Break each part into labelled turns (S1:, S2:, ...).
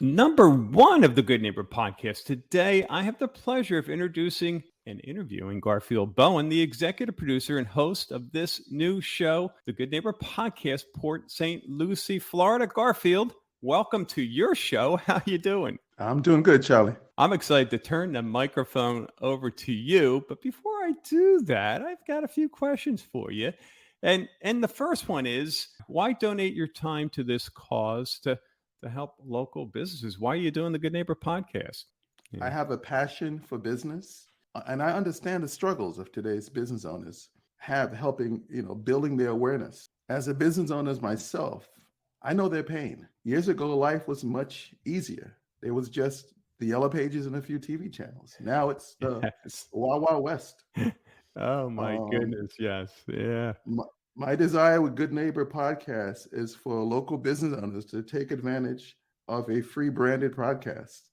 S1: number one of the Good Neighbor podcast. Today, I have the pleasure of introducing and interviewing Garfield Bowen, the executive producer and host of this new show, the Good Neighbor podcast, Port St. Lucie, Florida. Garfield, welcome to your show. How you doing?
S2: I'm doing good, Charlie.
S1: I'm excited to turn the microphone over to you. But before I do that, I've got a few questions for you. And the first one is, why donate your time to this cause to help local businesses? Why are you doing the Good Neighbor podcast?
S2: I have a passion for business, and I understand the struggles of today's business owners have helping, building their awareness. As a business owner myself, I know their pain. Years ago, life was much easier. There was just the Yellow Pages and a few TV channels. Now it's the Wild Wild West.
S1: Oh my goodness, yes. Yeah.
S2: My desire with Good Neighbor podcast is for local business owners to take advantage of a free branded podcast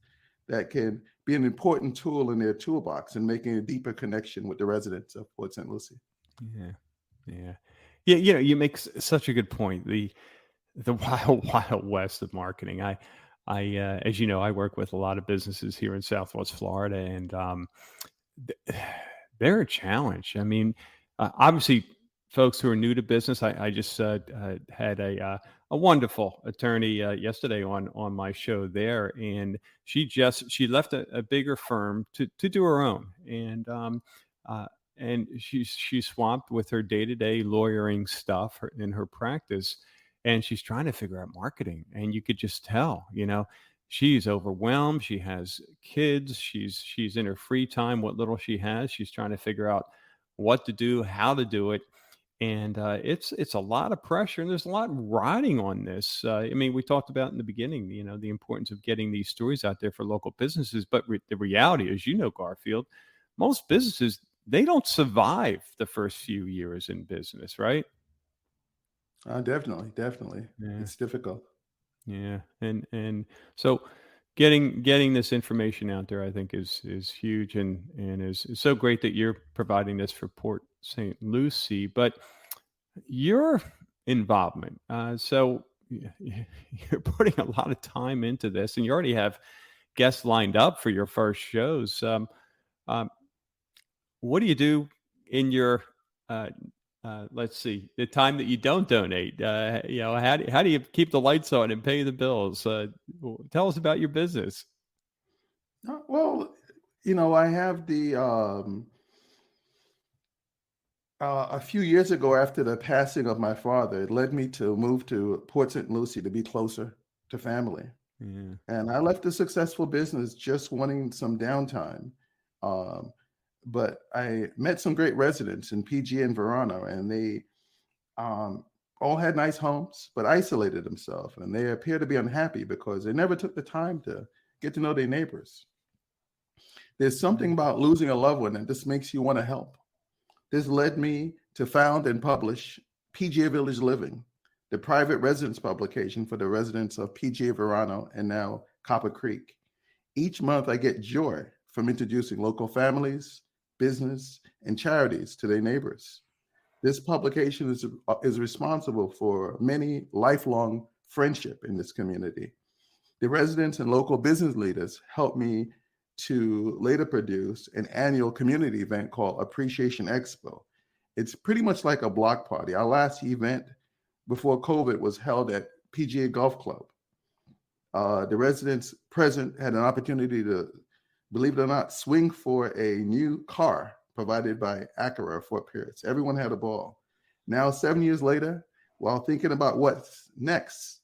S2: that can be an important tool in their toolbox in making a deeper connection with the residents of Port St. Lucie.
S1: Yeah. You make such a good point. The wild west of marketing. I as you know, I work with a lot of businesses here in Southwest Florida, and they're a challenge. I mean, obviously, folks who are new to business, I just had a wonderful attorney yesterday on my show there, and she left a bigger firm to do her own, and she's swamped with her day-to-day lawyering stuff in her practice, and she's trying to figure out marketing, and you could just tell, she's overwhelmed. She has kids. She's in her free time, what little she has. She's trying to figure out what to do, how to do it. And it's a lot of pressure, and there's a lot riding on this. We talked about in the beginning, the importance of getting these stories out there for local businesses. But the reality is, Garfield, most businesses, they don't survive the first few years in business, right?
S2: Definitely.
S1: Yeah.
S2: It's difficult.
S1: Yeah, and so getting this information out there, I think, is huge, and is so great that you're providing this for Port St. Lucie. But your involvement, so you're putting a lot of time into this, and you already have guests lined up for your first shows. What do you do in your let's see, the time that you don't donate? How do you keep the lights on and pay the bills? Tell us about your business.
S2: Well, I have a few years ago, after the passing of my father, it led me to move to Port St. Lucie to be closer to family.
S1: Yeah.
S2: And I left a successful business just wanting some downtime. But I met some great residents in PG and Verano, and they all had nice homes, but isolated themselves. And they appear to be unhappy because they never took the time to get to know their neighbors. There's something about losing a loved one that just makes you want to help. This led me to found and publish PGA Village Living, the private residence publication for the residents of PGA Verano and now Copper Creek. Each month, I get joy from introducing local families, business, and charities to their neighbors. This publication is responsible for many lifelong friendship in this community. The residents and local business leaders helped me to later produce an annual community event called Appreciation Expo. It's pretty much like a block party. Our last event before COVID was held at PGA Golf Club. The residents present had an opportunity to, believe it or not, swing for a new car provided by Acura Fort Pierce. Everyone had a ball. Now, 7 years later, while thinking about what's next,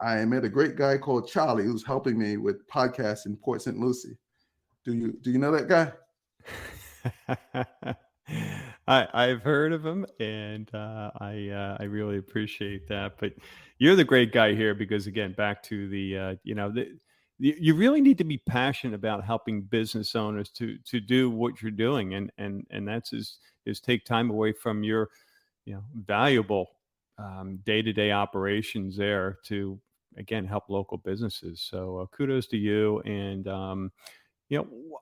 S2: I met a great guy called Charlie who's helping me with podcasts in Port St. Lucie. Do you know that guy?
S1: I've heard of him, and I really appreciate that. But you're the great guy here because, again, back to you really need to be passionate about helping business owners to do what you're doing, and that's is take time away from your valuable day-to-day operations there to, again, help local businesses. So kudos to you. And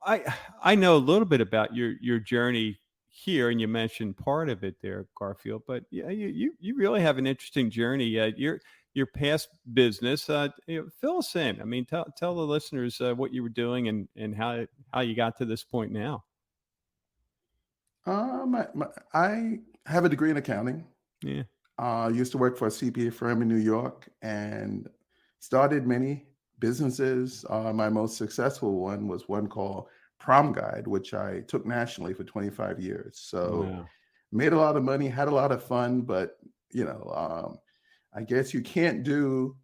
S1: I know a little bit about your journey here, and you mentioned part of it there, Garfield. But yeah, you really have an interesting journey. your past business. Fill us in. I mean, tell the listeners what you were doing and how you got to this point now.
S2: I have a degree in accounting.
S1: Yeah.
S2: Used to work for a CPA firm in New York and started many businesses. My most successful one was one called Prom Guide, which I took nationally for 25 years. So
S1: Wow.
S2: made a lot of money, had a lot of fun, but you know, I guess you can't do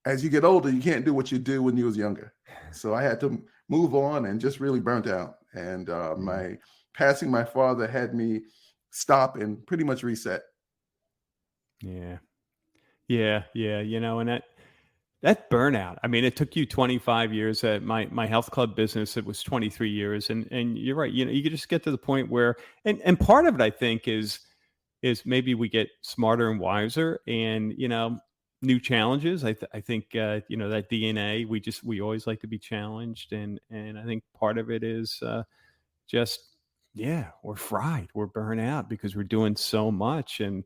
S2: as you get older, you can't do what you do when you was younger. So I had to move on and just really burnt out. And
S1: Yeah.
S2: my passing my father had me stop and pretty much reset.
S1: Yeah. Yeah. Yeah. And that burnout. I mean, it took you 25 years. At my health club business, it was 23 years, and you're right. You could just get to the point where, and part of it, I think, is maybe we get smarter and wiser, and new challenges. I think that DNA. We always like to be challenged, and I think part of it is just yeah, we're fried, we're burnt out because we're doing so much, and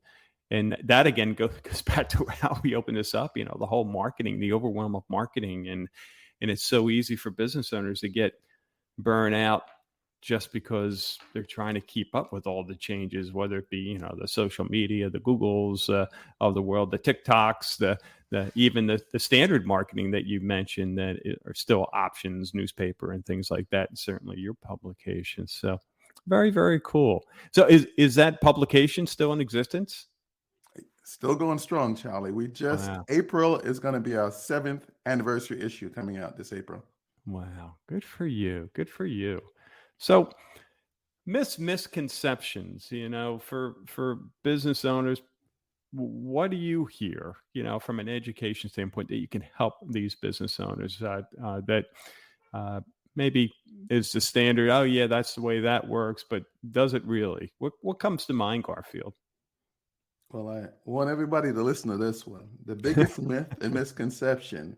S1: that again goes back to how we open this up. The whole marketing, the overwhelm of marketing, and it's so easy for business owners to get burn out just because they're trying to keep up with all the changes, whether it be the social media, the Googles of the world, the TikToks, the even the standard marketing that you mentioned that are still options, newspaper and things like that, and certainly your publication. So very, very cool. So is that publication still in existence?
S2: Still going strong, Charlie. We just
S1: Wow.
S2: April is going to be our 7th anniversary issue coming out this April.
S1: Wow. Good for you. Good for you. So misconceptions, for business owners, what do you hear, from an education standpoint that you can help these business owners that uh, maybe is the standard? Oh yeah, that's the way that works, but does it really? What comes to mind, Garfield?
S2: Well, I want everybody to listen to this one. The biggest myth and misconception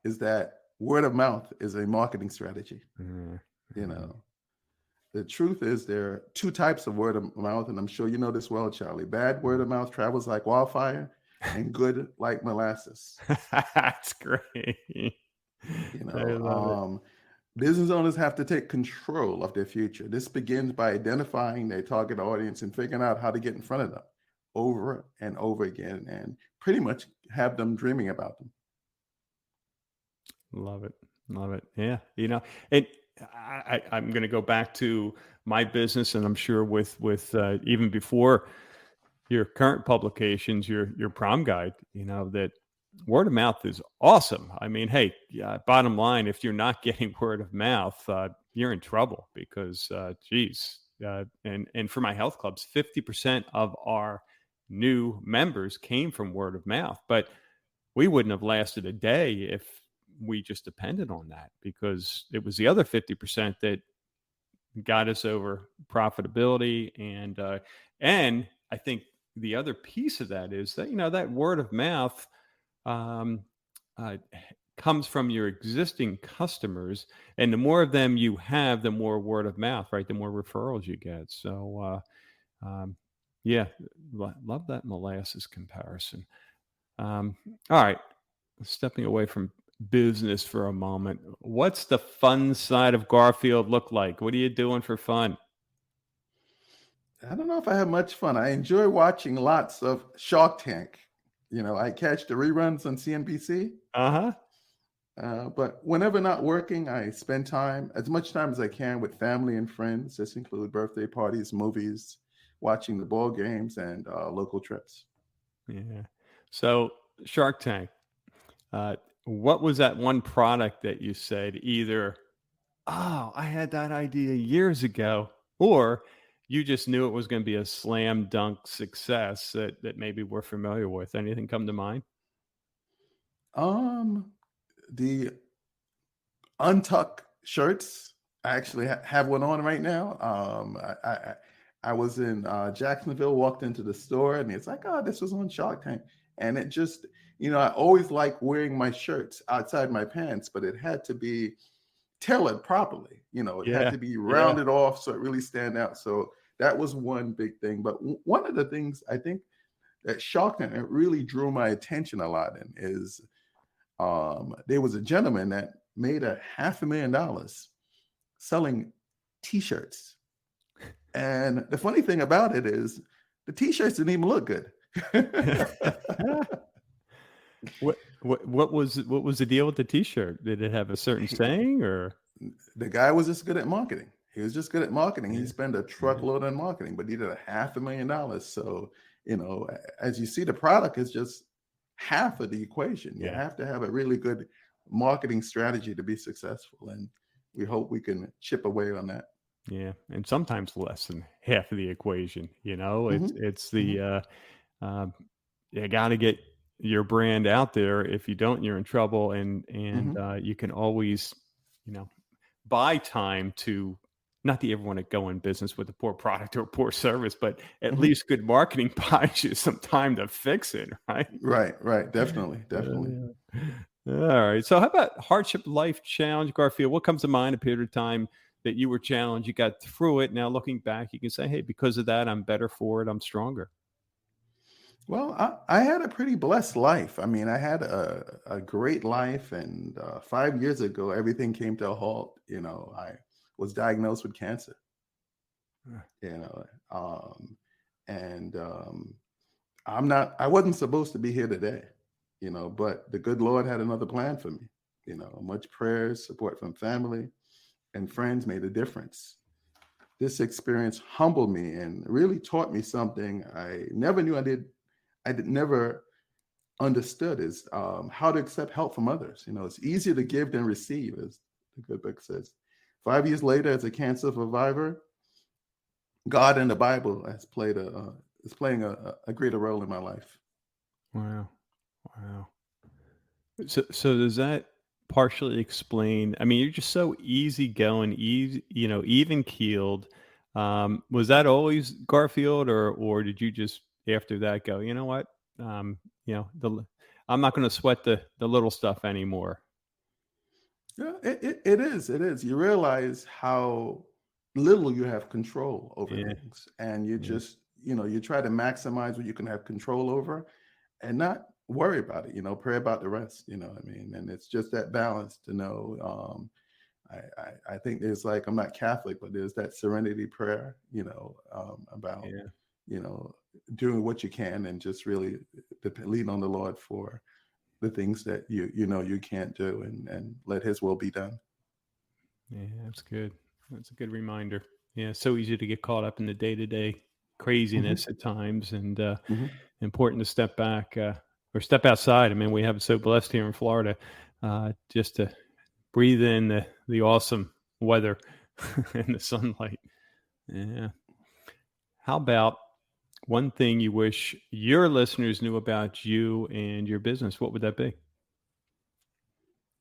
S2: is that word of mouth is a marketing strategy.
S1: Mm,
S2: You
S1: mm.
S2: know, the truth is there are two types of word of mouth, and I'm sure you know this well, Charlie. Bad word of mouth travels like wildfire, and good like molasses.
S1: That's great.
S2: You
S1: I
S2: know,
S1: love it.
S2: business owners have to take control of their future. This begins by identifying their target audience and figuring out how to get in front of them over and over again, and pretty much have them dreaming about them.
S1: Love it. Love it. Yeah. And I'm going to go back to my business, and I'm sure with even before your current publications, your prom guide, that word of mouth is awesome. I mean, hey, yeah, bottom line, if you're not getting word of mouth, you're in trouble because, geez, and for my health clubs, 50% of our new members came from word of mouth, but we wouldn't have lasted a day if we just depended on that because it was the other 50% that got us over profitability and I think the other piece of that is that that word of mouth um, uh, comes from your existing customers, and the more of them you have, the more word of mouth, right? The more referrals you get. So yeah, love that molasses comparison. All right, stepping away from business for a moment, what's the fun side of Garfield look like? What are you doing for fun?
S2: I don't know if I have much fun. I enjoy watching lots of Shark Tank. I catch the reruns on CNBC.
S1: Uh-huh.
S2: But whenever not working, I spend time, as much time as I can, with family and friends. This include birthday parties, movies, watching the ball games, and local trips.
S1: Yeah. So Shark Tank, uh, what was that one product that you said either, oh, I had that idea years ago, or you just knew it was going to be a slam dunk success that maybe we're familiar with? Anything come to mind?
S2: Um, the untuck shirts. I actually have one on right now. I was in Jacksonville, walked into the store, and it's like, oh, this was on Shark Tank, and it just, I always like wearing my shirts outside my pants, but it had to be tailored properly. It had
S1: Yeah.
S2: to be
S1: Yeah.
S2: rounded off so it really stand out. So that was one big thing. But one of the things I think that shocked and it really drew my attention a lot in is there was a gentleman that made $500,000 selling T-shirts. And the funny thing about it is the T-shirts didn't even look good.
S1: What was the deal with the T-shirt? Did it have a certain saying, or
S2: The guy was just good at marketing. He was just good at marketing.
S1: yeah,
S2: He spent a truckload on marketing, but he did $500,000. So, as you see, the product is just half of the equation. You
S1: yeah,
S2: have to have a really good marketing strategy to be successful. And we hope we can chip away on that.
S1: yeah, and sometimes less than half of the equation.
S2: Hmm.
S1: It's
S2: Hmm.
S1: you got to get your brand out there. If you don't, you're in trouble, and
S2: Hmm.
S1: you can always, you know, buy time to. Not that you ever want to go in business with a poor product or poor service, but at
S2: Hmm.
S1: least good marketing buys you some time to fix it, right?
S2: Right, right. Definitely, definitely.
S1: Uh, all right. So, how about hardship life challenge, Garfield? What comes to mind a period of time that you were challenged, you got through it? Now, looking back, you can say, hey, because of that, I'm better for it. I'm stronger.
S2: Well, I had a pretty blessed life. I mean, I had a great life. And 5 years ago, everything came to a halt. I was diagnosed with cancer,
S1: Uh,
S2: you know, and I wasn't supposed to be here today, but the good Lord had another plan for me. Much prayers, support from family and friends made a difference. This experience humbled me and really taught me something I never knew never understood is how to accept help from others. It's easier to give than receive, as the good book says. 5 years later, as a cancer survivor, God and the Bible is playing a greater role in my life.
S1: Wow. Wow. So does that partially explain? I mean, you're just so easygoing, easy, even keeled. Was that always Garfield, or did you just after that go, you know what? Um, you know, the I'm not going to sweat the little stuff anymore.
S2: Yeah, it is. It is. You realize how little you have control over
S1: Yeah,
S2: things. And you
S1: yeah,
S2: just, you try to maximize what you can have control over and not worry about it, pray about the rest, you know what I mean? And it's just that balance to know. I think there's like, I'm not Catholic, but there's that serenity prayer, about,
S1: yeah,
S2: you know, doing what you can and just really lean on the Lord for the things that you can't do and let his will be done.
S1: yeah. That's good. That's a good reminder. Yeah, so easy to get caught up in the day to day craziness
S2: Hmm.
S1: at times, and
S2: Hmm.
S1: important to step back or step outside. I mean, we have it so blessed here in Florida, just to breathe in the awesome weather and the sunlight. Yeah. How about one thing you wish your listeners knew about you and your business? What would that be?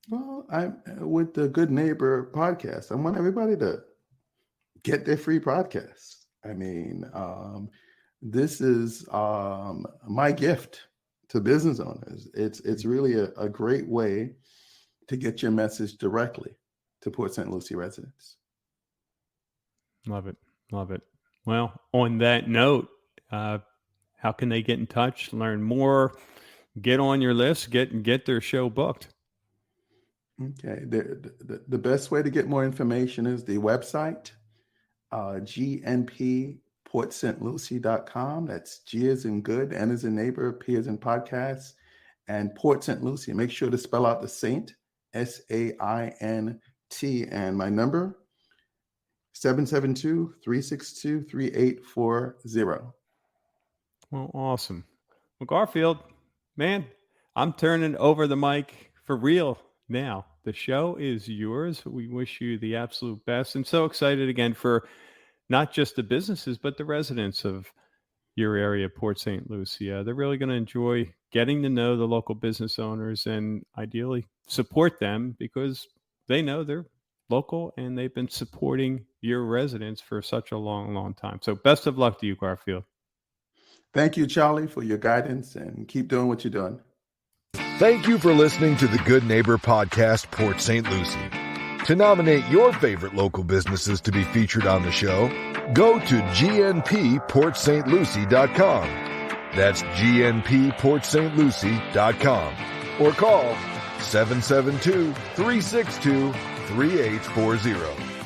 S2: Well, I'm with the Good Neighbor podcast. I want everybody to get their free podcasts. I mean, this is my gift to business owners. It's really a great way to get your message directly to Port St. Lucie residents.
S1: Love it. Love it. Well, on that note, uh, how can they get in touch, learn more, get on your list, get their show booked?
S2: Okay, the best way to get more information is the website, gnpportstlucie.com. That's G as in good, N as in neighbor, P as in podcast, and Port St. Lucie. Make sure to spell out the Saint, SAINT, and my number, 772-362-3840.
S1: Well, awesome. Well, Garfield, man, I'm turning over the mic for real now. The show is yours. We wish you the absolute best, and so excited again for not just the businesses, but the residents of your area, Port St. Lucie. They're really going to enjoy getting to know the local business owners and ideally support them because they know they're local and they've been supporting your residents for such a long, long time. So, best of luck to you, Garfield.
S2: Thank you, Charlie, for your guidance and keep doing what you're doing.
S3: Thank you for listening to the Good Neighbor Podcast, Port St. Lucie. To nominate your favorite local businesses to be featured on the show, go to gnpportstlucie.com. That's GNPPortSt. Or call 772-362-3840.